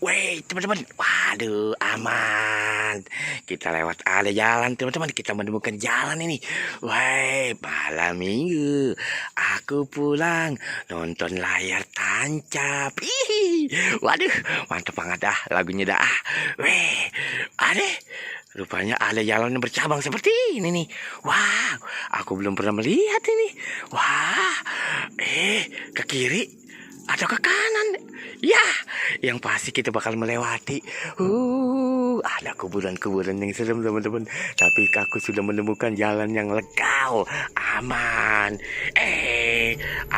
Weh, teman-teman. Waduh, aman. Kita lewat ada jalan, teman-teman. Kita menemukan jalan ini. Weh, malam minggu. Aku pulang nonton layar tancap. Ih, waduh, mantap banget dah lagunya dah. Weh, aneh. Rupanya ada jalan yang bercabang seperti ini nih. Wah, aku belum pernah melihat ini. Wah, ke kiri atau ke kanan? Ya, yang pasti kita bakal melewati. Ada kuburan-kuburan yang serem, teman-teman. Tapi aku sudah menemukan jalan yang legal, aman.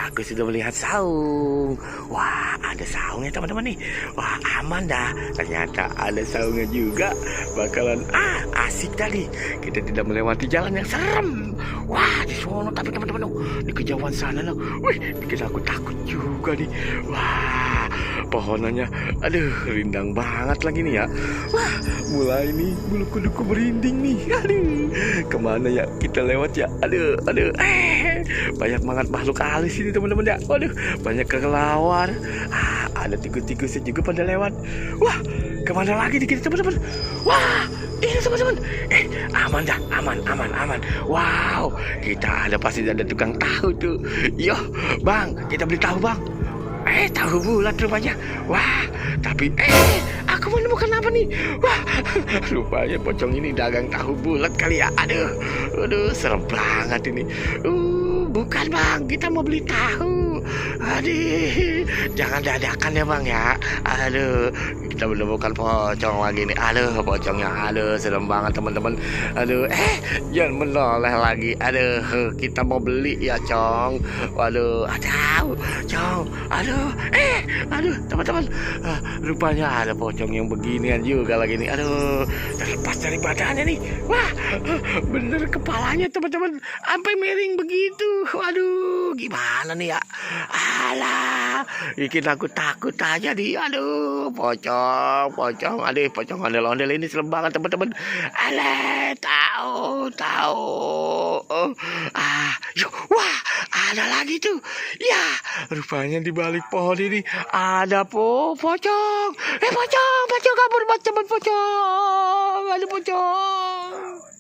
Aku sudah melihat saung. Wah, ada saungnya, teman-teman nih. Wah, aman dah. Ternyata ada saungnya juga. Bakalan asik tadi. Kita tidak melewati jalan yang serem. Wah, di sono tapi teman-teman, di kejauhan sana loh. Wih, bikin aku takut juga nih. Wah, pohonannya, aduh, rindang banget lagi nih ya. Wah, mulai nih bulu kuduku merinding nih. Aduh, kemana ya kita lewat ya? Aduh, banyak banget makhluk halus ini, teman-teman ya. Waduh, banyak kelelawar. Ada tikus-tikusnya juga pada lewat. Wah, kemana lagi nih kita, teman-teman? Wah, ini teman-teman. Aman dah, aman. Wow, kita pasti ada tukang tahu tuh. Yo, bang, kita beli tahu, bang. Tahu bulat rupanya. Wah, tapi aku menemukan apa nih? Wah, rupanya pocong ini dagang tahu bulat kali ya. Aduh, serem banget ini. Bukan bang, kita mau beli tahu. Aduh, jangan dadakan ya bang ya. Aduh, kita menemukan pocong lagi nih. Aduh, pocongnya, serem banget teman-teman. Aduh, jangan menoleh lagi. Aduh, kita mau beli ya, Cong. Waduh, Cong. Aduh, teman-teman. Rupanya ada pocong yang beginian juga lagi nih. Aduh, terlepas dari badannya nih. Wah, bener kepalanya, teman-teman. Sampai miring begitu. Waduh, gimana nih ya? Alah, bikin aku takut aja nih. Aduh, pocong. Aduh, pocong ondel-ondel ini serem banget, teman-teman. Alah, tahu. Wah, ada lagi tuh. Ya, rupanya di balik pohon ini ada pocong. Pocong kabur, teman, pocong. Ada pocong.